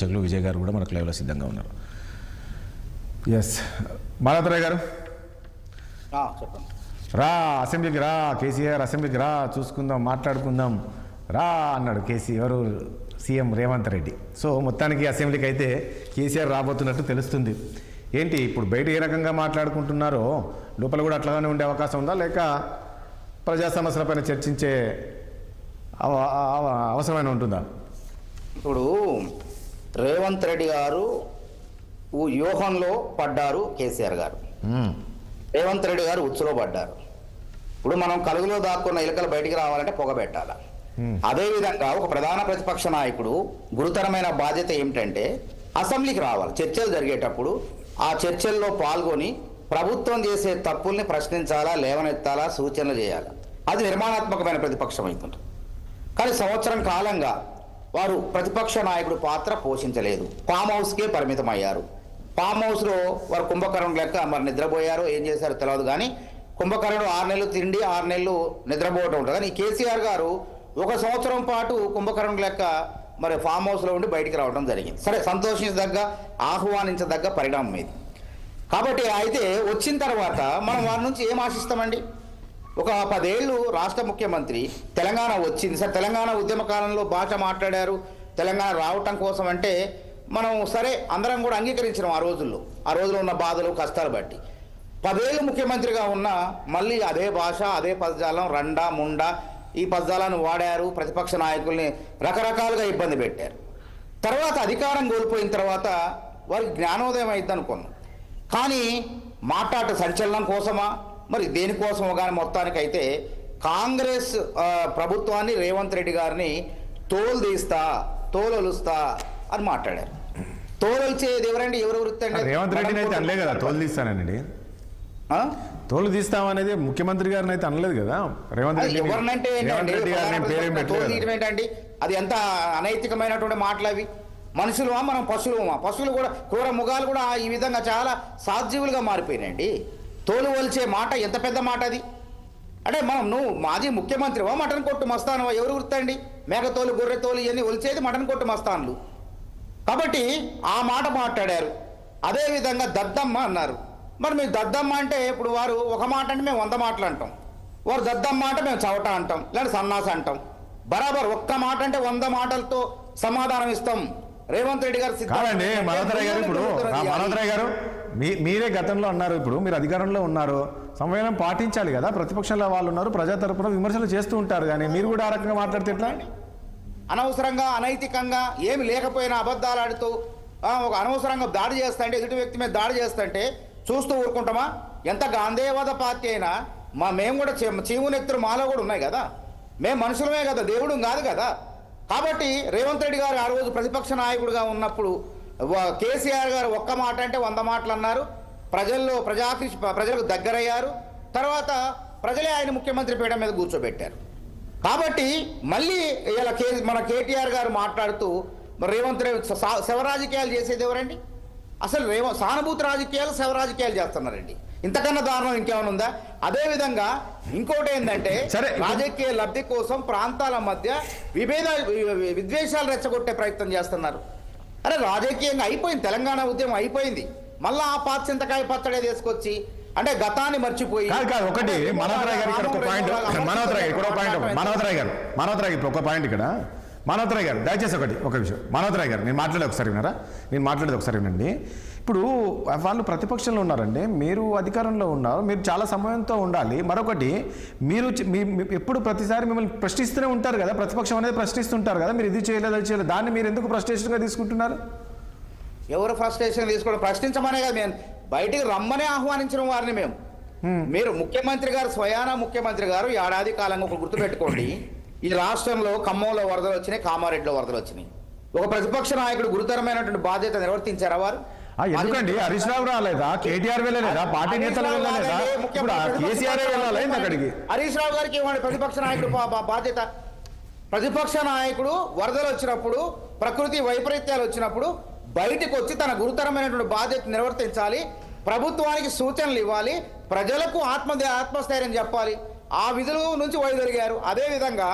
చగ్లు విజయ్ గారు కూడా మనకు లైవ్లో సిద్ధంగా ఉన్నారు. ఎస్ మాధవరాయ్ గారు చెప్పండి. రా అసెంబ్లీకి రా, కేసీఆర్ అసెంబ్లీకి రా, చూసుకుందాం, మాట్లాడుకుందాం రా అన్నాడు ఎవరు సీఎం రేవంత్ రెడ్డి. సో మొత్తానికి అసెంబ్లీకి అయితే కేసీఆర్ రాబోతున్నట్టు తెలుస్తుంది. ఏంటి ఇప్పుడు బయట ఏ రకంగా మాట్లాడుకుంటున్నారో లోపల కూడా అట్లాగానే ఉండే అవకాశం ఉందా, లేక ప్రజా సమస్యలపైన చర్చించే అవసరమైన ఉంటుందా? ఇప్పుడు రేవంత్ రెడ్డి గారు వ్యూహంలో పడ్డారు, కేసీఆర్ గారు రేవంత్ రెడ్డి గారు ఉచ్చులో పడ్డారు. ఇప్పుడు మనం కలుగులో దాక్కున్న ఎలుకలు బయటికి రావాలంటే పొగ పెట్టాలి. అదేవిధంగా ఒక ప్రధాన ప్రతిపక్ష నాయకుడు గురుతరమైన బాధ్యత ఏమిటంటే అసెంబ్లీకి రావాలి. చర్చలు జరిగేటప్పుడు ఆ చర్చల్లో పాల్గొని ప్రభుత్వం చేసే తప్పుల్ని ప్రశ్నించాలా, లేవనెత్తాలా, సూచనలు చేయాలి. అది నిర్మాణాత్మకమైన ప్రతిపక్షం అవుతుంది. కానీ సంవత్సరం కాలంగా వారు ప్రతిపక్ష నాయకుడు పాత్ర పోషించలేదు. ఫామ్ హౌస్కే పరిమితం అయ్యారు. ఫామ్ హౌస్లో వారు కుంభకర్ణుడు లెక్క మరి నిద్రపోయారో ఏం చేశారో తెలియదు. కానీ కుంభకర్ణుడు 6 నెలలు తిండి 6 నెలలు నిద్రపోవటం ఉంటుంది. కానీ కేసీఆర్ గారు 1 సంవత్సరం పాటు కుంభకర్ణుడు లెక్క మరి ఫామ్ హౌస్లో ఉండి బయటికి రావడం జరిగింది. సరే, సంతోషించదగ్గ, ఆహ్వానించదగ్గ పరిణామం ఇది. కాబట్టి అయితే వచ్చిన తర్వాత మనం వారి నుంచి ఏం ఆశిస్తామండి? ఒక 10 ఏళ్ళు రాష్ట్ర ముఖ్యమంత్రి, తెలంగాణ వచ్చింది. సరే, తెలంగాణ ఉద్యమ కాలంలో భాష మాట్లాడారు. తెలంగాణ రావటం కోసం అంటే మనం సరే అందరం కూడా అంగీకరించినాం. ఆ రోజుల్లో ఉన్న బాధలు కష్టాలు బట్టి 10 ఏళ్ళు ముఖ్యమంత్రిగా ఉన్న మళ్ళీ అదే భాష, అదే పదజాలం, రండా ముండా ఈ పదజాలను వాడారు. ప్రతిపక్ష నాయకుల్ని రకరకాలుగా ఇబ్బంది పెట్టారు. తర్వాత అధికారం కోల్పోయిన తర్వాత వారికి జ్ఞానోదయం అయింది అనుకున్నాం. కానీ మాట్లాట సంచలనం కోసమా మరి దేనికోసమో కానీ మొత్తానికైతే కాంగ్రెస్ ప్రభుత్వాన్ని, రేవంత్ రెడ్డి గారిని తోలొలుస్తా అని మాట్లాడారు. తోలొలిచేది ఎవరండి? ఎవరు వృత్తండి? రేవంత్ రెడ్డిని అయితే అనలే కదా తోలు తీస్తానండి. తోలు తీస్తామనేది ముఖ్యమంత్రి గారిని అయితే అనలేదు కదా. రేవంత్ రెడ్డి ఎవరినంటే ఏంటండి? అది ఎంత అనైతికమైనటువంటి మాటలు అవి. మనుషులుమా మనం పశువులుమా? పశువులు కూడా క్రూర ముఖాలు కూడా ఈ విధంగా చాలా సాధ్యవులుగా మారిపోయినాయండి. తోలు ఒలిచే మాట ఎంత పెద్ద మాట అది. అంటే నువ్వు మాజీ ముఖ్యమంత్రివా, మటన్ కొట్టు మస్తానువా? ఎవరు గుర్తండి? మేకతోలు, గొర్రెతోలు ఇవన్నీ ఒలిచేది మటన్ కొట్టు మస్తాన్లు. కాబట్టి ఆ మాట మాట్లాడారు. అదేవిధంగా దద్దమ్మ అన్నారు. మరి మేము దద్దమ్మ అంటే ఇప్పుడు వారు ఒక మాట అంటే మేము 100 మాటలు అంటాం. వారు దద్దమ్మ అంటే మేము చవట అంటాం, లేదా సన్నాస అంటాం. బరాబర్ ఒక్క మాట అంటే 100 మాటలతో సమాధానం ఇస్తాం. రేవంత్ రెడ్డి గారు కాదండి. మనోహరరాయ్ గారు, ఇప్పుడు మనోహరరాయ్ గారు మీరే గతంలో అన్నారు, ఇప్పుడు మీరు అధికారంలో ఉన్నారు, సమయం పాటించాలి కదా. ప్రతిపక్షంలో వాళ్ళు ఉన్నారు, ప్రజా తరపున విమర్శలు చేస్తూ ఉంటారు. కానీ మీరు కూడా ఆ రకంగా మాట్లాడితే ఎట్లా? అనవసరంగా, అనైతికంగా, ఏమి లేకపోయినా అబద్ధాలు ఆడుతూ ఒక అనవసరంగా దాడి చేస్తుంటే, ఎదుటి వ్యక్తి మీద దాడి చేస్తుంటే చూస్తూ ఊరుకుంటామా? ఎంత గాంధేయవాద పార్టీ అయినా మేము కూడా చీమునెత్తులు మాలో కూడా ఉన్నాయి కదా. మేము మనుషులమే కదా, దేవుడు కాదు కదా. కాబట్టి రేవంత్ రెడ్డి గారు ఆ రోజు ప్రతిపక్ష నాయకుడిగా ఉన్నప్పుడు కేసీఆర్ గారు ఒక్క మాట అంటే 100 మాటలు అన్నారు. ప్రజలకు దగ్గరయ్యారు. తర్వాత ప్రజలే ఆయన ముఖ్యమంత్రి పీఠం మీద కూర్చోబెట్టారు. కాబట్టి మళ్ళీ ఇలా మన కేటీఆర్ గారు మాట్లాడుతూ మరి రేవంత్ రెడ్డి శవ రాజకీయాలు చేసేది ఎవరండి? అసలు సానుభూతి రాజకీయాలు, శవ రాజకీయాలు చేస్తున్నారండి. ఇంతకన్నా దారుణం ఇంకేమైనా ఉందా? అదేవిధంగా ఇంకోటి ఏంటంటే రాజకీయ లబ్ధి కోసం ప్రాంతాల మధ్య విద్వేషాలు రెచ్చగొట్టే ప్రయత్నం చేస్తున్నారు. అరే, రాజకీయంగా అయిపోయింది, తెలంగాణ ఉద్యమం అయిపోయింది. మళ్ళా ఆ పాచింతకాయ పచ్చడే తీసుకొచ్చి అంటే గతాన్ని మర్చిపోయి ఒకటి మనోహరరాయ్ గారు ఒక పాయింట్ ఇక్కడ మనోహరరాయ్ గారు దయచేసి ఒక విషయం. మనోహరరాయ్ గారు నేను మాట్లాడేది ఒకసారి వినండి. ఇప్పుడు వాళ్ళు ప్రతిపక్షంలో ఉన్నారండి, మీరు అధికారంలో ఉన్నారు, మీరు చాలా సమయంతో ఉండాలి. మరొకటి, మీరు ఎప్పుడు ప్రతిసారి మిమ్మల్ని ప్రశ్నిస్తూనే ఉంటారు కదా, ప్రతిపక్షం అనేది ప్రశ్నిస్తుంటారు కదా, మీరు ఇది చేయలేదు అది చేయలేదు, దాన్ని మీరు ఎందుకు ఫ్రస్ట్రేషన్గా తీసుకుంటున్నారు? ఎవరు ఫ్రస్ట్రేషన్ తీసుకోవడం? ప్రశ్నించమనే కదా, మేము బయటికి రమ్మనే ఆహ్వానించిన వారిని మేము. మీరు ముఖ్యమంత్రి గారు, స్వయానా ముఖ్యమంత్రి గారు ఏడాది కాలంగా ఒక గుర్తుపెట్టుకోండి, ఈ రాష్ట్రంలో ఖమ్మంలో వరదలు వచ్చినాయి, కామారెడ్డిలో వరదలు వచ్చినాయి. ఒక ప్రతిపక్ష నాయకుడు గురుతరమైనటువంటి బాధ్యత నిర్వర్తించారా వారు? ఎందుకండి హరీష్ రావు రాలేదా, కేటీఆర్ వెళ్ళలేదా, పార్టీ నేతలు వెళ్ళలేదా, కేసీఆర్ వెళ్ళాలి అక్కడికి? హరీష్ రావు గారికి ఇవ్వండి ప్రతిపక్ష నాయకుడు బాధ్యత. ప్రతిపక్ష నాయకుడు వరదలు వచ్చినప్పుడు, ప్రకృతి వైపరీత్యాలు వచ్చినప్పుడు బయటకు వచ్చి తన గురుతరమైనటువంటి బాధ్యత నిర్వర్తించాలి, ప్రభుత్వానికి సూచనలు ఇవ్వాలి, ప్రజలకు ఆత్మస్థైర్యం చెప్పాలి. ఆ విధుల నుంచి వైదొలిగారు. అదేవిధంగా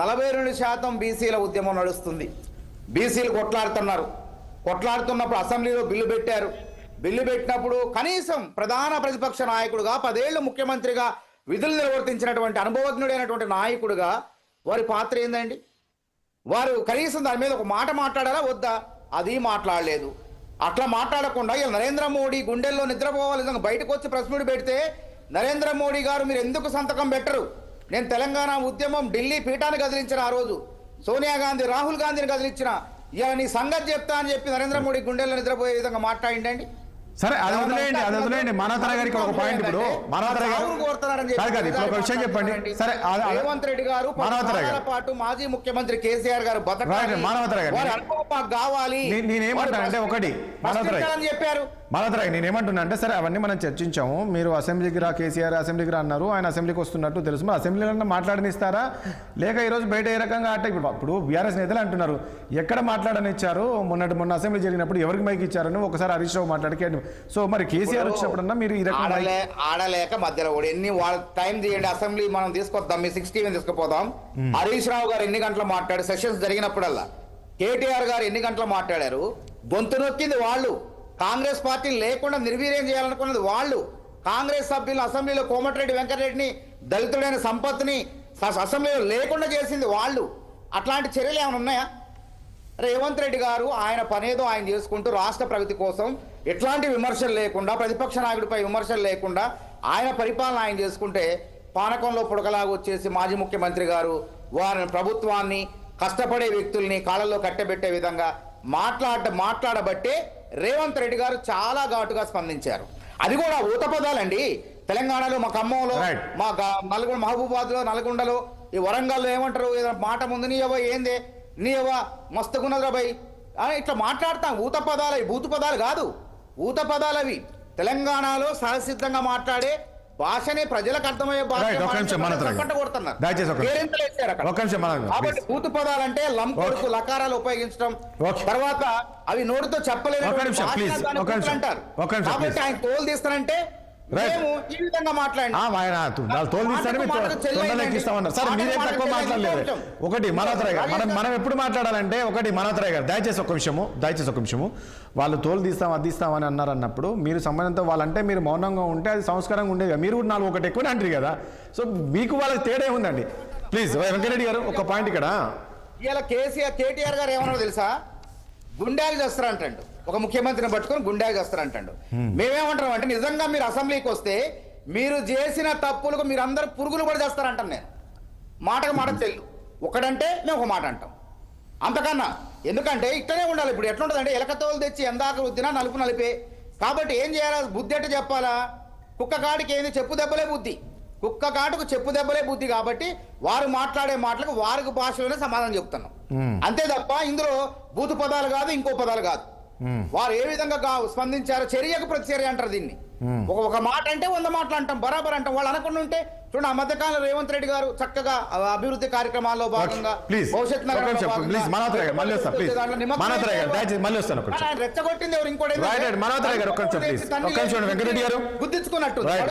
42% బీసీల ఉద్యమం నడుస్తుంది. బీసీలు కొట్లాడుతున్నారు. కొట్లాడుతున్నప్పుడు అసెంబ్లీలో బిల్లు పెట్టారు. బిల్లు పెట్టినప్పుడు కనీసం ప్రధాన ప్రతిపక్ష నాయకుడుగా 10 ఏళ్ళు ముఖ్యమంత్రిగా విధులు నిర్వర్తించినటువంటి అనుభవజ్ఞుడైనటువంటి నాయకుడుగా వారి పాత్ర ఏందండి? వారు కనీసం దాని మీద ఒక మాట మాట్లాడారా వద్దా? అది మాట్లాడలేదు. అట్లా మాట్లాడకుండా ఇలా నరేంద్ర మోడీ గుండెల్లో నిద్రపోవాలి విధంగా బయటకు వచ్చి ప్రెస్ మీట్ పెడితే నరేంద్ర మోడీ గారు మీరు ఎందుకు సంతకం పెట్టరు? నేను తెలంగాణ ఉద్యమం ఢిల్లీ పీఠాన్ని కదిలించిన ఆ రోజు, సోనియా గాంధీ రాహుల్ గాంధీని కదిలించిన, ఇలా నీ సంగతి చెప్తా అని చెప్పి నరేంద్ర మోడీ గుండెల్లో నిద్రపోయే విధంగా మాట్లాడిండండి. సరే అది వదిలేయండి మానవతర గారికి ఒక పాయింట్. ఇప్పుడు మానవతర గారు కాదు ఇప్పుడు ఒక విషయం చెప్పండి. సరే రేవంత్ రెడ్డి గారు పాటు మాజీ ముఖ్యమంత్రి కేసీఆర్ గారు మానవతర గారు కావాలి. నేనేమంటానంటే ఒకటి చెప్పారు మానవతర గారు నేనేమంటున్నా అంటే సరే అవన్నీ మనం చర్చించాము. మీరు అసెంబ్లీకి రా కేసీఆర్ అసెంబ్లీకి రా అన్నారు, ఆయన అసెంబ్లీకి వస్తున్నట్టు తెలుసు. మరి అసెంబ్లీలో మాట్లాడనిస్తారా లేక ఈరోజు బయట ఏ రకంగా అంటే ఇప్పుడు బీఆర్ఎస్ నేతలు అంటున్నారు ఎక్కడ మాట్లాడనిచ్చారు, మొన్న అసెంబ్లీ జరిగినప్పుడు ఎవరికి మైక్ ఇచ్చారని ఒకసారి హరీష్ రావు మాట్లాడికి. సో మరి కేసీఆర్ వచ్చినప్పుడన్నా మీరు ఈ రకంగా ఆడలేక మధ్యలో కూడా ఎన్ని వాళ్ళ టైం తీయండి, అసెంబ్లీ మనం తీసుకొద్దాం, మీ 60 తీసుకుపోదాం. హరీష్ రావు గారు ఎన్ని గంటలు మాట్లాడారు సెషన్స్ జరిగినప్పుడల్లా? కేటీఆర్ గారు ఎన్ని గంటలు మాట్లాడారు? గొంతు నొక్కింది వాళ్ళు. కాంగ్రెస్ పార్టీని లేకుండా నిర్వీర్యం చేయాలనుకున్నది వాళ్ళు. కాంగ్రెస్ సభ్యులు అసెంబ్లీలో కోమటిరెడ్డి వెంకటరెడ్డిని, దళితుడైన సంపత్ని అసెంబ్లీలో లేకుండా చేసింది వాళ్ళు. అట్లాంటి చర్యలు ఏమైనా ఉన్నాయా? రేవంత్ రెడ్డి గారు ఆయన పనేదో ఆయన చేసుకుంటూ రాష్ట్ర ప్రగతి కోసం ఎట్లాంటి విమర్శలు లేకుండా, ప్రతిపక్ష నాయకుడిపై విమర్శలు లేకుండా ఆయన పరిపాలన ఆయన చేసుకుంటే పానకంలో పుడకలాగా వచ్చేసి మాజీ ముఖ్యమంత్రి గారు వారిని ప్రభుత్వాన్ని కష్టపడే వ్యక్తుల్ని కాళ్ళల్లో కట్టబెట్టే విధంగా మాట్లాడబట్టే రేవంత్ రెడ్డి గారు చాలా ఘాటుగా స్పందించారు. అది కూడా ఊత పదాలండి. తెలంగాణలో మా ఖమ్మంలో, మా నల్గొండ, మహబూబాద్లో, నల్గొండలో, ఈ వరంగల్లో ఏమంటారు? ఏదైనా మాట ముందు నీయవా ఏందే, నీయవా మస్తుగున్నదిరా భయ్ అని ఇట్లా మాట్లాడతాం. ఊత పదాలు అవి, బూతు పదాలు కాదు, ఊత పదాలు అవి. తెలంగాణలో సహసిద్ధంగా మాట్లాడే భాషనే ప్రజలకు అర్థమయ్యే భాష. కాబట్టి బూతు పదాలంటే లం కొడుకు లకారాలు ఉపయోగించడం, తర్వాత అవి నోటితో చెప్పలేని అంటారు. కాబట్టి ఆయన తోలు తీస్తానంటే ఈ విధంగా ఒకటి మనోతరయ్య గారు మనం ఎప్పుడు మాట్లాడాలంటే ఒకటి మనోతరయ్య గారు దయచేసి ఒక నిమిషము వాళ్ళు తోలు తీస్తాం అది తీస్తామని అన్నారు అన్నప్పుడు మీరు సంబంధంతో వాళ్ళంటే మీరు మౌనంగా ఉంటే అది సంస్కారంగా ఉండేది. మీరు కూడా 4 ఒకటి ఎక్కువనే అంటారు కదా. సో మీకు వాళ్ళకి తేడా ఉందండి. ప్లీజ్ వెంకటరెడ్డి గారు ఒక పాయింట్ ఇక్కడ. ఇలా కేటీఆర్ గారు ఏమన్నారో తెలుసా? గుండాలు చేస్తారంటాడు, ఒక ముఖ్యమంత్రిని పట్టుకొని గుండాలు చేస్తారంటాడు. మేమేమంటాం అంటే నిజంగా మీరు అసెంబ్లీకి వస్తే మీరు చేసిన తప్పులకు మీరు అందరూ పురుగులు కూడా చేస్తారంటాను. నేను మాటకు మాట చెల్లు, ఒకడంటే మేము ఒక మాట అంటాం అంతకన్నా. ఎందుకంటే ఇట్లనే ఉండాలి. ఇప్పుడు ఎట్లుంటుందంటే ఎలకతోలు తెచ్చి ఎందాక రుద్దినా నలుపు నలిపే. కాబట్టి ఏం చేయాలా? బుద్ధి ఎట్ట చెప్పాలా? కుక్క కాడికి ఏంది చెప్పు దెబ్బలే బుద్ధి, కుక్క కాటుకు చెప్పు దెబ్బలే బుద్ధి. కాబట్టి వారు మాట్లాడే మాటలకు వారికి భాషలోనే సమాధానం చెప్తున్నాం అంతే తప్ప ఇందులో బూతు పదాలు కాదు, ఇంకో పదాలు కాదు. వారు ఏ విధంగా స్పందించారో చర్యకు ప్రతిచర్య అంటారు దీన్ని. ఒక మాట అంటే 100 మాటలు అంటాం, బరాబర్ అంటాం. వాళ్ళు అనకుండా ఉంటే చూడండి, ఆ మధ్యకాలంలో రేవంత్ రెడ్డి గారు చక్కగా అభివృద్ధి కార్యక్రమాల్లో భాగంగా రెచ్చగొట్టింది ఎవరు? ఇంకోటి గుద్దించుకున్నట్టు